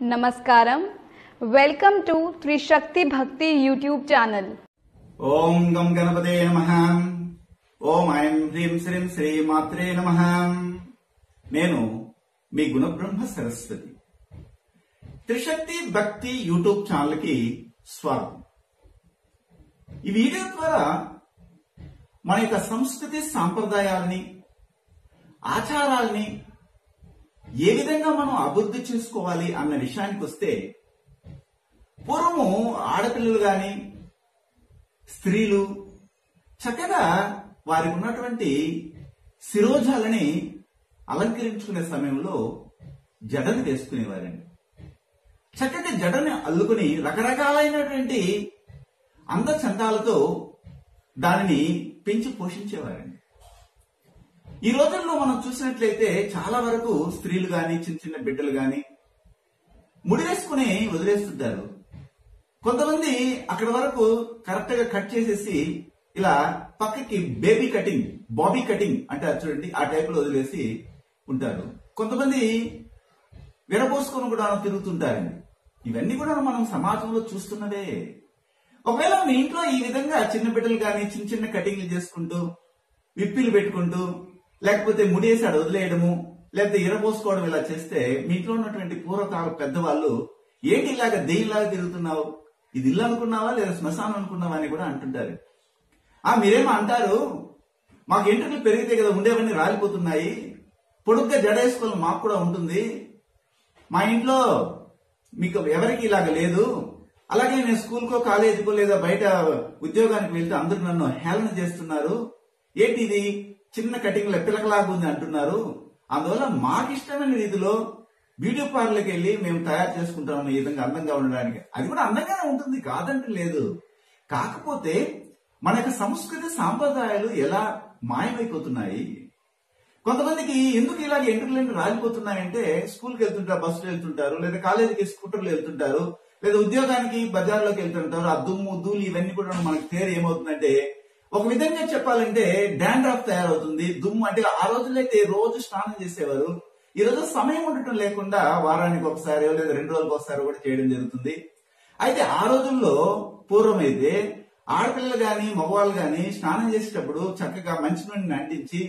Namaskaram. Welcome to Trishakti Bhakti YouTube channel. ఓం గం గణపతే నమః. ఓం ఐం హ్రీం శ్రీం శ్రీ మాత్రే నమః. నేను మీ గుణబ్రహ్మ సరస్వతి. త్రిశక్తి భక్తి యూట్యూబ్ ఛానల్ కి స్వాగతం. ఈ వీడియో ద్వారా మన యొక్క సంస్కృతి సాంప్రదాయాల్ని, ఆచారాల్ని ఏ విధంగా మనం అభివృద్ధి చేసుకోవాలి అన్న విషయానికి వస్తే, పూర్వము ఆడపిల్లలు గాని స్త్రీలు చక్కగా వారికి ఉన్నటువంటి శిరోజాలని అలంకరించుకునే సమయంలో జడని వేసుకునేవారండి. చక్కగా జడని అల్లుకుని రకరకాలైనటువంటి అందచందాలతో దానిని పెంచి పోషించేవారండి. ఈ రోజుల్లో మనం చూసినట్లయితే చాలా వరకు స్త్రీలు గాని, చిన్న చిన్న బిడ్డలు గాని ముడి వేసుకుని వదిలేస్తుంటారు. కొంతమంది అక్కడ వరకు కరెక్ట్ గా కట్ చేసేసి ఇలా పక్కకి బేబీ కటింగ్, బాబీ కటింగ్ అంటారు చూడండి, ఆ టైప్ లో వదిలేసి ఉంటారు. కొంతమంది విరపోసుకొని కూడా తిరుగుతుంటారండి. ఇవన్నీ కూడా మనం సమాజంలో చూస్తున్నదే. ఒకవేళ మీ ఇంట్లో ఈ విధంగా చిన్న బిడ్డలు కానీ చిన్న చిన్న కటింగ్లు చేసుకుంటూ, విప్పిలు పెట్టుకుంటూ, లేకపోతే ముడేసి అడ వదిలేయడము, లేకపోతే ఇరపోసుకోవడం ఇలా చేస్తే, మీ ఇంట్లో ఉన్నటువంటి పూర్వకాల పెద్దవాళ్ళు ఏంటి ఇలాగా దెయ్యంలాగా తిరుగుతున్నావు, ఇది ఇల్లు అనుకున్నావా లేదా శ్మశానం అనుకున్నావా అని కూడా అంటుంటారు. మీరేమో అంటారు, మాకు ఎంట్రుకలు పెరిగితే కదా ఉండేవన్నీ రాలిపోతున్నాయి, పొడుగ్గా జడ వేసుకోవాలని మాకు కూడా ఉంటుంది, మా ఇంట్లో మీకు ఎవరికి ఇలాగ లేదు, అలాగే నేను స్కూల్కో కాలేజీకో లేదా బయట ఉద్యోగానికి వెళ్తే అందరూ నన్ను హేళన చేస్తున్నారు, ఏంటి ఇది చిన్న కటింగ్ల పిలకలాగా ఉంది అంటున్నారు, అందువల్ల మాకు ఇష్టమైన రీతిలో బ్యూటీ పార్లర్కి వెళ్ళి మేము తయారు చేసుకుంటాం ఈ విధంగా అందంగా ఉండడానికి. అది కూడా అందంగానే ఉంటుంది, కాదంటే లేదు. కాకపోతే మన యొక్క సంస్కృతి సాంప్రదాయాలు ఎలా మాయమైపోతున్నాయి. కొంతమందికి ఎందుకు ఇలాగ ఎంట్రుకలు రాలిపోతున్నాయంటే, స్కూల్కి వెళ్తుంటారు, బస్సులో వెళ్తుంటారు, లేదా కాలేజీకి స్కూటర్లు వెళ్తుంటారు, లేదా ఉద్యోగానికి బజార్లోకి వెళ్తుంటారు. ఆ దుమ్ము ధూళి ఇవన్నీ కూడా మనకి తేరు ఏమవుతుందంటే, ఒక విధంగా చెప్పాలంటే డాండ్రఫ్ తయారవుతుంది. దుమ్ము అంటే ఆ రోజులైతే రోజు స్నానం చేసేవారు. ఈ రోజు సమయం ఉండటం లేకుండా వారానికి ఒకసారి లేదా 2 రోజులకు ఒకసారి కూడా చేయడం జరుగుతుంది. అయితే ఆ రోజుల్లో పూర్వం అయితే ఆడపిల్లలు గాని మగవాళ్ళు గాని స్నానం చేసేటప్పుడు చక్కగా మంచి నూనెని అంటించి,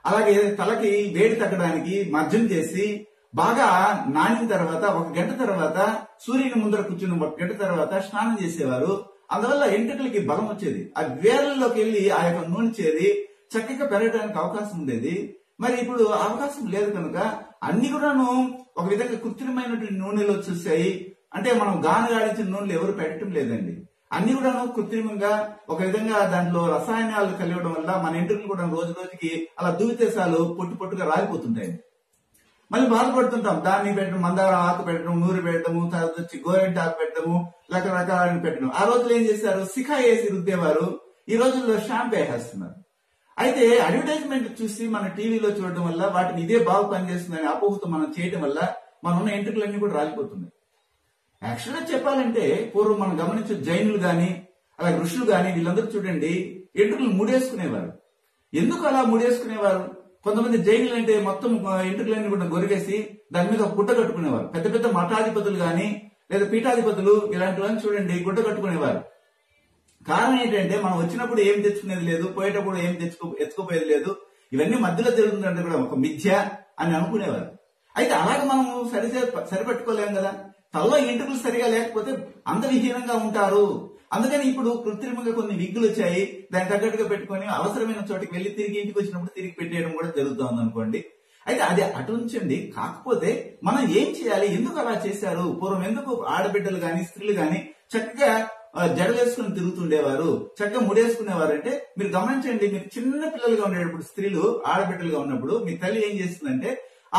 అలాగే తలకి వేడి తగ్గడానికి మజ్జం చేసి బాగా నానిన తర్వాత 1 గంట తర్వాత సూర్యుని ముందర కూర్చుని 1 గంట తర్వాత స్నానం చేసేవారు. అందువల్ల ఎంట్రుకలకి బలం వచ్చేది. ఆ వేర్లలోకి వెళ్లి ఆ యొక్క నూనె చేరి చక్కగా పెరగడానికి అవకాశం ఉండేది. మరి ఇప్పుడు అవకాశం లేదు కనుక అన్ని కూడాను ఒక విధంగా కృత్రిమైనటువంటి నూనెలు వచ్చేసాయి. అంటే మనం గానగాడించిన నూనెలు ఎవరు పెట్టడం లేదండి. అన్ని కూడాను కృత్రిమంగా ఒక విధంగా దాంట్లో రసాయనాలు కలియడం వల్ల మన ఎంట్రుకలు కూడా రోజు రోజుకి అలా దువ్వితేసాలు పొట్టు పొట్టుగా రాలిపోతుంటాయి. మళ్ళీ బాధపడుతుంటాం, దాన్ని పెట్టడం, మందార ఆకు పెట్టడం, నూరు పెట్టడము, తర్వాత వచ్చి గోరెంట ఆకు పెట్టడము, రకరకాలని పెట్టడం. ఆ రోజులు ఏం చేశారు, సిఖా వేసి రుద్దేవారు. ఈ రోజుల్లో షాంపూ వేసేస్తున్నారు. అయితే అడ్వర్టైజ్మెంట్ చూసి మన టీవీలో చూడడం వల్ల వాటిని ఇదే బాగు పనిచేస్తుందని అపోహతో మనం చేయడం వల్ల మన ఉన్న ఎంట్రుకలన్నీ కూడా రాలిపోతున్నాయి. యాక్చువల్ గా చెప్పాలంటే పూర్వం మనం గమనించే జైనులు గాని అలాగే ఋషులు గాని వీళ్ళందరూ చూడండి ఎంట్రుకలు ముడేసుకునేవారు. ఎందుకు అలా ముడేసుకునేవారు? కొంతమంది జైనులు అంటే మొత్తం ఎంట్రుకలన్నీ కూడా గొరిగేసి దాని మీద గుడ్డ కట్టుకునేవారు. పెద్ద పెద్ద మఠాధిపతులు గాని లేదా పీఠాధిపతులు ఇలాంటి వాళ్ళని చూడండి గుడ్డ కట్టుకునేవారు. కారణం ఏంటంటే మనం వచ్చినప్పుడు ఏం తెచ్చుకునేది లేదు, పోయేటప్పుడు ఏం ఎత్తుకుపోయేది లేదు, ఇవన్నీ మధ్యలో జరుగుతుందంటే కూడా ఒక మిథ్య అని అనుకునేవారు. అయితే అలాగే మనం సరిపెట్టుకోలేము కదా. తలలో ఎంట్రుకలు సరిగా లేకపోతే అందవిహీనంగా ఉంటారు. అందుకని ఇప్పుడు కృత్రిమంగా కొన్ని విగ్గులు వచ్చాయి, దానికి తగ్గట్టుగా పెట్టుకుని అవసరమైన చోటికి వెళ్లి తిరిగి ఇంటికి వచ్చినప్పుడు తిరిగి పెట్టేయడం కూడా జరుగుతుంది అనుకోండి. అయితే అది అటు ఉంచండి. కాకపోతే మనం ఏం చేయాలి, ఎందుకు అలా చేశారు, పూర్వం ఎందుకు ఆడబిడ్డలు గాని స్త్రీలు గాని చక్కగా జడలేసుకుని తిరుగుతుండేవారు, చక్కగా ముడేసుకునేవారు అంటే మీరు గమనించండి. మీరు చిన్న పిల్లలుగా ఉండేటప్పుడు, స్త్రీలు ఆడబిడ్డలుగా ఉన్నప్పుడు మీ తల్లి ఏం చేస్తుందంటే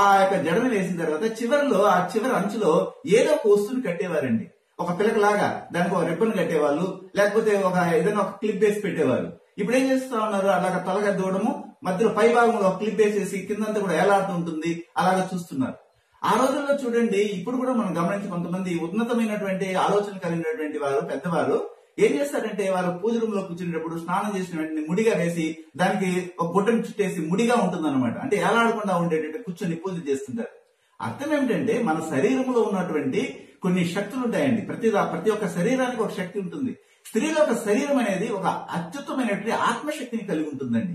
ఆ యొక్క జడను వేసిన తర్వాత చివరిలో ఆ చివరి అంచులో ఏదో ఒక వస్తువుని కట్టేవారండి. ఒక పిలకలాగా దానికి ఒక రిబ్బన్ కట్టేవాళ్ళు, లేకపోతే ఏదైనా ఒక క్లిప్ వేసి పెట్టేవారు. ఇప్పుడు ఏం చేస్తా ఉన్నారు, అలాగ తలగా దూడము మధ్యలో పై భాగంలో ఒక క్లిప్ వేసేసి కిందంతా కూడా ఎలాడుతూ ఉంటుంది, అలాగా చూస్తున్నారు. ఆ రోజుల్లో చూడండి, ఇప్పుడు కూడా మనం గమనించి కొంతమంది ఉన్నతమైనటువంటి ఆలోచన కలిగినటువంటి వారు పెద్దవారు ఏం చేస్తారంటే వాళ్ళు పూజ రూమ్ లో కూర్చునేటప్పుడు స్నానం చేసిన వెంటనే ముడిగా వేసి దానికి ఒక గుడ్డను చుట్టేసి ముడిగా ఉంటుంది అనమాట. అంటే ఏలాడకుండా ఉండేటట్టు కూర్చొని పూజ చేస్తుంటారు. అర్థం ఏమిటంటే మన శరీరంలో ఉన్నటువంటి కొన్ని శక్తులు ఉంటాయండి. ప్రతి ఒక్క శరీరానికి ఒక శక్తి ఉంటుంది. స్త్రీల యొక్క శరీరం అనేది ఒక అత్యుత్తమైనటువంటి ఆత్మశక్తిని కలిగి ఉంటుందండి.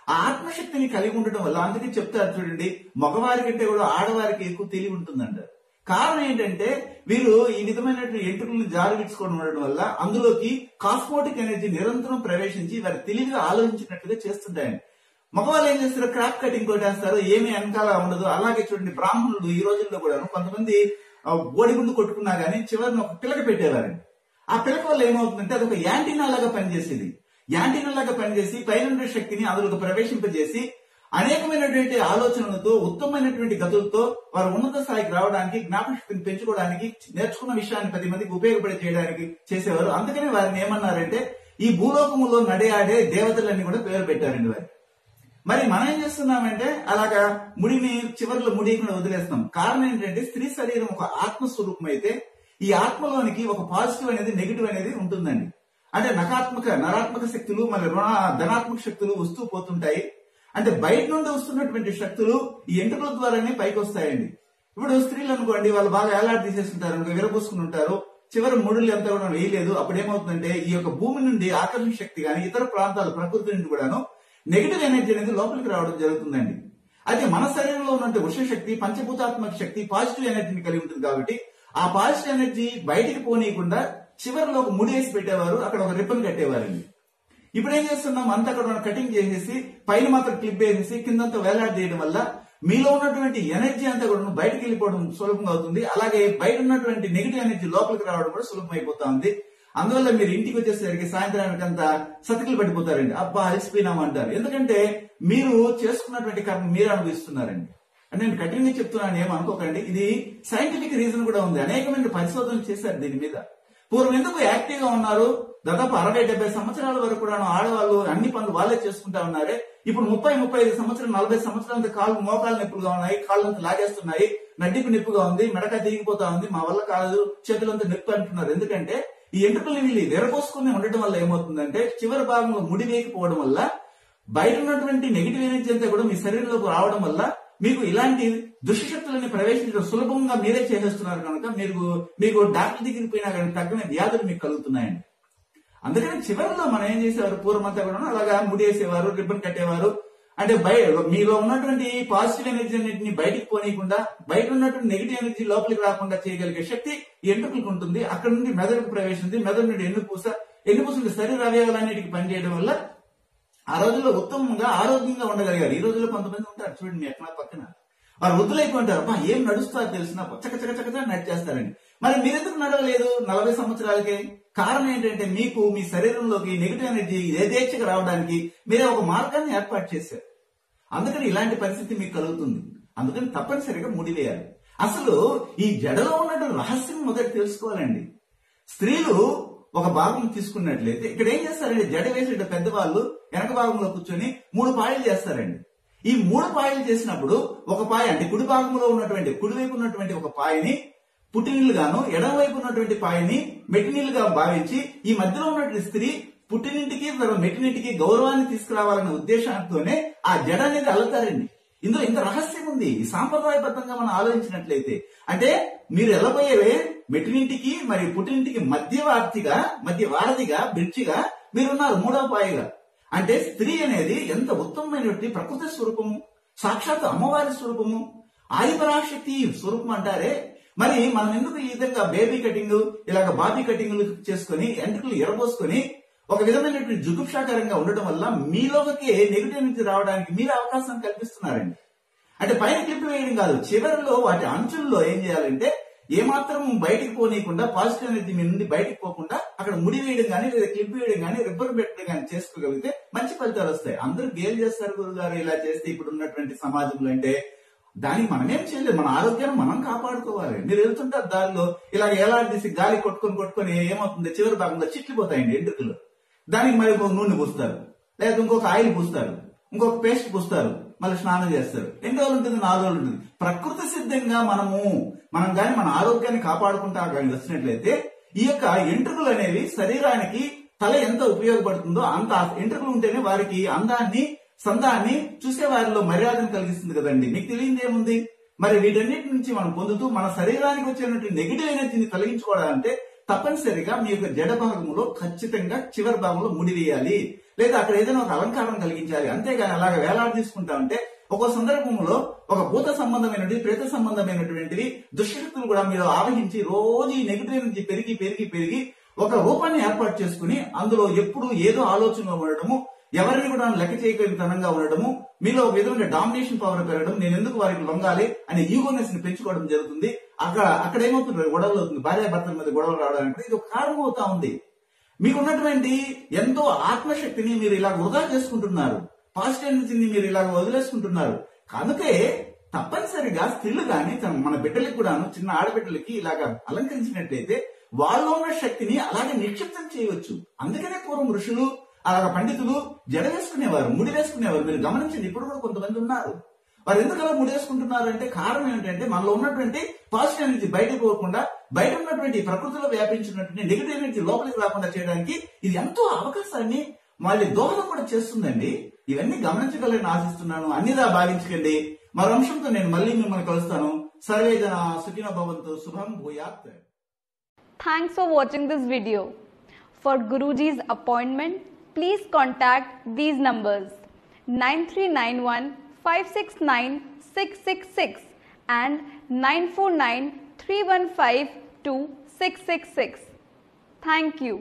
ఆ ఆత్మశక్తిని కలిగి ఉండటం వల్ల అందుకే చెప్తారు చూడండి, మగవారి కంటే కూడా ఆడవారికి ఎక్కువ తెలివి ఉంటుందంటారు. కారణం ఏంటంటే వీరు ఈ విధమైనటువంటి ఎంట్రుకలను జారుగించుకోవడం ఉండడం వల్ల అందులోకి కాస్మోటిక్ ఎనర్జీ నిరంతరం ప్రవేశించి వారి తెలివిగా ఆలోచించినట్లుగా చేస్తుంటాయండి. మగవాళ్ళు ఏం చేస్తారు, క్రాప్ కటింగ్ కొట్టేస్తారు, ఏమీ వెనకాల ఉండదు. అలాగే చూడండి, బ్రాహ్మణులు ఈ రోజుల్లో కూడా కొంతమంది బోడిగుండు కొట్టుకున్నా గానీ చివరిని ఒక పిలక పెట్టేవారండి. ఆ పిలక వల్ల ఏమవుతుందంటే అది ఒక యాంటీనా లాగా పనిచేసేది. యాంటీనా లాగా పనిచేసి పైన శక్తిని అందులోకి ప్రవేశింపజేసి అనేకమైనటువంటి ఆలోచనలతో ఉత్తమమైనటువంటి గతులతో వారు ఉన్నత స్థాయికి రావడానికి, జ్ఞాపక శక్తిని పెంచుకోవడానికి, నేర్చుకున్న విషయాన్ని 10 మందికి ఉపయోగపడే చేయడానికి చేసేవారు. అందుకని వారిని ఏమన్నారంటే ఈ భూలోకములో నడియాడే దేవతలన్నీ కూడా పేరు పెట్టారండి వారు. మరి మనం ఏం చేస్తున్నామంటే అలాగా ముడిని చివరిలో ముడియకుండా వదిలేస్తాం. కారణం ఏంటంటే స్త్రీ శరీరం ఒక ఆత్మస్వరూపం అయితే ఈ ఆత్మలోనికి ఒక పాజిటివ్ అనేది నెగిటివ్ అనేది ఉంటుందండి. అంటే నరాత్మక శక్తులు మరి ధనాత్మక శక్తులు వస్తూ పోతుంటాయి. అంటే బయట నుండి వస్తున్నటువంటి శక్తులు ఈ ఎంట్రుకల ద్వారానే పైకి వస్తాయండి. ఇప్పుడు స్త్రీలు అనుకోండి, వాళ్ళు బాగా ఏలాడు తీసేస్తుంటారు, విరబూసుకుని ఉంటారు, చివరి ముడులు ఎంత కూడా వేయలేదు. అప్పుడు ఏమవుతుందంటే ఈ యొక్క భూమి నుండి ఆకర్షణ శక్తి కానీ ఇతర ప్రాంతాలు ప్రకృతి నుండి కూడాను నెగిటివ్ ఎనర్జీ అనేది లోపలికి రావడం జరుగుతుందండి. అయితే మన శరీరంలో ఉన్నటువంటి ఉష్ణ శక్తి, పంచభూతాత్మక శక్తి పాజిటివ్ ఎనర్జీని కలిగి ఉంటుంది. కాబట్టి ఆ పాజిటివ్ ఎనర్జీ బయటికి పోనీయకుండా చివరిలో ఒక ముడి వేసి పెట్టేవారు, అక్కడ ఒక రిబ్బన్ కట్టేవారండి. ఇప్పుడు ఏం చేస్తున్నాం, అంతా అక్కడ కటింగ్ చేసేసి పైన మాత్రం క్లిప్ వేసేసి కిందంతా వేలాడి చేయడం వల్ల మీలో ఉన్నటువంటి ఎనర్జీ అంతా కూడా బయటకు వెళ్ళిపోవడం సులభంగా అవుతుంది. అలాగే బయట ఉన్నటువంటి నెగిటివ్ ఎనర్జీ లోపలికి రావడం కూడా సులభం అయిపోతా ఉంది. అందువల్ల మీరు ఇంటికి వచ్చేసరికి సాయంత్రానికి అంతా సతికిలు పడిపోతారండి. అబ్బా అలసిపోయినామంటారు. ఎందుకంటే మీరు చేసుకున్నటువంటి కర్మ మీరు అనుభవిస్తున్నారండి. అంటే నేను కఠినంగా చెప్తున్నాను, ఏమనుకోకండి. ఇది సైంటిఫిక్ రీజన్ కూడా ఉంది. అనేకమైన పరిశోధనలు చేశారు దీని మీద. పూర్వం ఎందుకు యాక్టివ్ గా ఉన్నారు, దాదాపు 60-70 సంవత్సరాల వరకు కూడా ఆడవాళ్ళు అన్ని పనులు వాళ్ళే చేసుకుంటా ఉన్నారే. ఇప్పుడు 30-35 సంవత్సరాలు 40 సంవత్సరాల కాళ్ళు మోకాలు నొప్పులుగా ఉన్నాయి, కాళ్ళంతా లాగేస్తున్నాయి, నడ్డికి నొప్పిగా ఉంది, మెడక తిరిగిపోతా ఉంది, మా వల్ల కాదు, చేతులంతా నొప్పి అంటున్నారు. ఎందుకంటే ఈ ఎంట్రుకల్ని వీళ్ళు విరపోసుకుని ఉండటం వల్ల ఏమవుతుందంటే చివరి భాగంలో ముడి వేయకపోవడం వల్ల బయట ఉన్నటువంటి నెగిటివ్ ఎనర్జీ అంతా కూడా మీ శరీరంలోకి రావడం వల్ల మీకు ఇలాంటి దుష్టశక్తులని ప్రవేశించడం సులభంగా మీరే చేసేస్తున్నారు. కనుక మీకు డాక్టర్ దగ్గరికి పోయినా కానీ తగ్గని వ్యాధులు మీకు కలుగుతున్నాయండి. అందుకని చివరిలో మనం ఏం చేసేవారు, పూర్వమంతా కూడా అలాగా ముడి వేసేవారు, రిబ్బన్ కట్టేవారు. అంటే మీలో ఉన్నటువంటి పాజిటివ్ ఎనర్జీ అన్నింటినీ బయటికి పోనీయకుండా బయట ఉన్నటువంటి నెగిటివ్ ఎనర్జీ లోపలికి రాకుండా చేయగలిగే శక్తి ఎంట్రుకలకు ఉంటుంది. అక్కడ నుండి మెదడుకు ప్రవేశింది, మెదడు నుండి ఎన్నుపూస శరీర అవయవాలన్నిటికి పనిచేయడం వల్ల ఆ రోజుల్లో ఉత్తమంగా ఆరోగ్యంగా ఉండగలిగారు. ఈ రోజుల్లో కొంతమంది ఉంటారు చూడండి, ఎక్కడ పక్కన వారు వృద్ధులైపోంటారు, అబ్బా ఏం నడుస్తారు తెలిసిన చకచకచకచ నడిచేస్తారండి. మరి మీరెందుకు నడవలేదు 40 సంవత్సరాలకే? కారణం ఏంటంటే మీకు మీ శరీరంలోకి నెగిటివ్ ఎనర్జీ యథేచ్ఛగా రావడానికి మీరే ఒక మార్గాన్ని ఏర్పాటు చేశారు. అందుకని ఇలాంటి పరిస్థితి మీకు కలుగుతుంది. అందుకని తప్పనిసరిగా ముడివేయాలి. అసలు ఈ జడలో ఉన్నటువంటి రహస్యం మొదటి తెలుసుకోవాలండి. స్త్రీలు ఒక భాగం తీసుకున్నట్లయితే ఇక్కడ ఏం చేస్తారండి, జడ వేసే పెద్దవాళ్ళు వెనక భాగంలో కూర్చొని 3 పాయలు చేస్తారండి. ఈ 3 పాయలు చేసినప్పుడు ఒక పాయ అంటే కుడి భాగంలో ఉన్నటువంటి కుడివైపు ఉన్నటువంటి ఒక పాయని పుట్టినీళ్లుగాను, ఎడమవైపు ఉన్నటువంటి పాయని మెట్టినీళ్లుగా భావించి ఈ మధ్యలో ఉన్నటువంటి స్త్రీ పుట్టినింటికి మెట్టినింటికి గౌరవాన్ని తీసుకురావాలనే ఉద్దేశంతోనే ఆ జడ అనేది అల్లుతారండి. ఇందులో ఇంత రహస్యం ఉంది. ఈ సాంప్రదాయబద్ధంగా మనం ఆలోచించినట్లయితే అంటే మీరు ఎల్లబోయేవే మెట్టినింటికి మరి పుట్టినింటికి మధ్య వారధిగా బ్రిడ్జిగా మీరున్నారు, 3వ పాయగా. అంటే స్త్రీ అనేది ఎంత ఉత్తమమైనటువంటి ప్రకృతి స్వరూపము, సాక్షాత్ అమ్మవారి స్వరూపము, ఆదిపరాశక్తి స్వరూపం అంటారే. మరి మనం ఎందుకు ఈ విధంగా బేబీ కటింగ్ ఇలాగ బాబీ కటింగ్లు చేసుకుని ఎంట్రుకలు ఎరబోసుకొని ఒక విధమైనటువంటి జుగుప్సాకరంగా ఉండటం వల్ల మీలోకి నెగిటివ్ ఎనర్జీ రావడానికి మీరు అవకాశం కల్పిస్తున్నారండి. అంటే పైన క్లిప్ వేయడం కాదు, చివరిలో వాటి అంచుల్లో ఏం చేయాలంటే ఏమాత్రం బయటికి పోనీయకుండా పాజిటివ్ ఎనర్జీ మీ నుండి బయటకు పోకుండా అక్కడ ముడి వేయడం కానీ లేదా క్లిప్ వేయడం కానీ రిబ్బర్ పెట్టడం కానీ చేసుకోగలిగితే మంచి ఫలితాలు వస్తాయి. అందరూ గేలు చేస్తారు గురుగారు ఇలా చేస్తే ఇప్పుడు ఉన్నటువంటి సమాజంలో. అంటే దానికి మనమేం చేయలేదు, మన ఆరోగ్యాన్ని మనం కాపాడుకోవాలి. మీరు వెళ్తుంటారు దారిలో ఇలా ఎలా తీసి గాలి కొట్టుకొని ఏమవుతుంది, చివరి భాగంలో చిట్లిపోతాయండి ఎంట్రుకలు. దానికి మరి ఇంకొక నూనె పూస్తారు, లేదా ఇంకొక ఆయిల్ పూస్తారు, ఇంకొక పేస్ట్ పూస్తారు, మళ్ళీ స్నానం చేస్తారు. ఎన్ని రోజులు ఉంటుంది, 4 రోజులు ఉంటుంది. ప్రకృతి సిద్ధంగా మనం కానీ మన ఆరోగ్యాన్ని కాపాడుకుంటా కానీ వచ్చినట్లయితే ఈ యొక్క ఎంట్రుకలు అనేవి శరీరానికి తల ఎంత ఉపయోగపడుతుందో అంత ఎంట్రుకలు ఉంటేనే వారికి అందాన్ని సందాన్ని చూసే వారిలో మర్యాదను కలిగిస్తుంది కదండి. మీకు తెలియదు ఏముంది, మరి వీటన్నిటి నుంచి మనం పొందుతూ మన శరీరానికి వచ్చేటువంటి నెగిటివ్ ఎనర్జీని తొలగించుకోవాలంటే తప్పనిసరిగా మీ యొక్క జడ భాగంలో ఖచ్చితంగా చివరి భాగంలో ముడి వేయాలి, లేదా అక్కడ ఏదైనా ఒక అలంకారం కలిగించాలి. అంతేగాని అలాగ వేలాడి తీసుకుంటా ఉంటే ఒక సందర్భంలో ఒక భూత సంబంధమైనటువంటి ప్రేత సంబంధమైనటువంటివి దుష్టశక్తులు కూడా మీరు ఆవహించి రోజు ఈ నెగిటివ్ ఎనర్జీ పెరిగి పెరిగి పెరిగి ఒక రూపాన్ని ఏర్పాటు చేసుకుని అందులో ఎప్పుడు ఏదో ఆలోచనలో ఉండడము, ఎవరిని కూడా లెక్క చేయగలిగితనంగా ఉండడము, మీలో ఒక విధంగా డామినేషన్ పవర్ పెరగడం, నేను ఎందుకు వారికి లొంగాలి అనే ఈగోనెస్ ని పెంచుకోవడం జరుగుతుంది. అక్కడ ఏమవుతుంది, గొడవలు అవుతుంది, భార్యాభర్తల మీద గొడవలు రావడానికి ఇది ఒక కారణం అవుతా ఉంది. మీకున్నటువంటి ఎంతో ఆత్మశక్తిని మీరు ఇలా వృధా చేసుకుంటున్నారు, పాజిటివ్ ఎనర్జీని మీరు ఇలా వదిలేసుకుంటున్నారు. కనుకే తప్పనిసరిగా స్త్రీలు గాని మన బిడ్డలకి కూడాను, చిన్న ఆడబిడ్డలకి ఇలాగా అలంకరించినట్లయితే వాళ్ళలో ఉన్న శక్తిని అలాగే నిక్షిప్తం చేయవచ్చు. అందుకనే పూర్వం ఋషులు అలాగ పండితులు జడ వేసుకునేవారు, ముడి వేసుకునేవారు. మీరు గమనించండి, ఇప్పుడు కూడా కొంతమంది ఉన్నారు. వారు ఎందుకు అలా ముడి వేసుకుంటున్నారు అంటే కారణం ఏంటంటే మనలో ఉన్నటువంటి పాజిటివ్ ఎనర్జీ బయటకు పోకుండా, బయట ఉన్నటువంటి ప్రకృతిలో వ్యాపించినటువంటి నెగిటివ్ ఎనర్జీ లోపలికి రాకుండా చేయడానికి ఇది ఎంతో అవకాశాన్ని మళ్ళీ దోహదం కూడా చేస్తుందండి. ఇవన్నీ గమనించగలని ఆశిస్తున్నాను. అన్నిదా భావించకండి. మరో అంశంతో నేను మళ్ళీ మిమ్మల్ని కలుస్తాను. సర్వే జన సుఖినో భవంతు. శుభం భూయాత్. Thanks for watching this video. For Guruji's appointment, please contact these numbers 9391 569 666 and 949 315 2666. Thank you.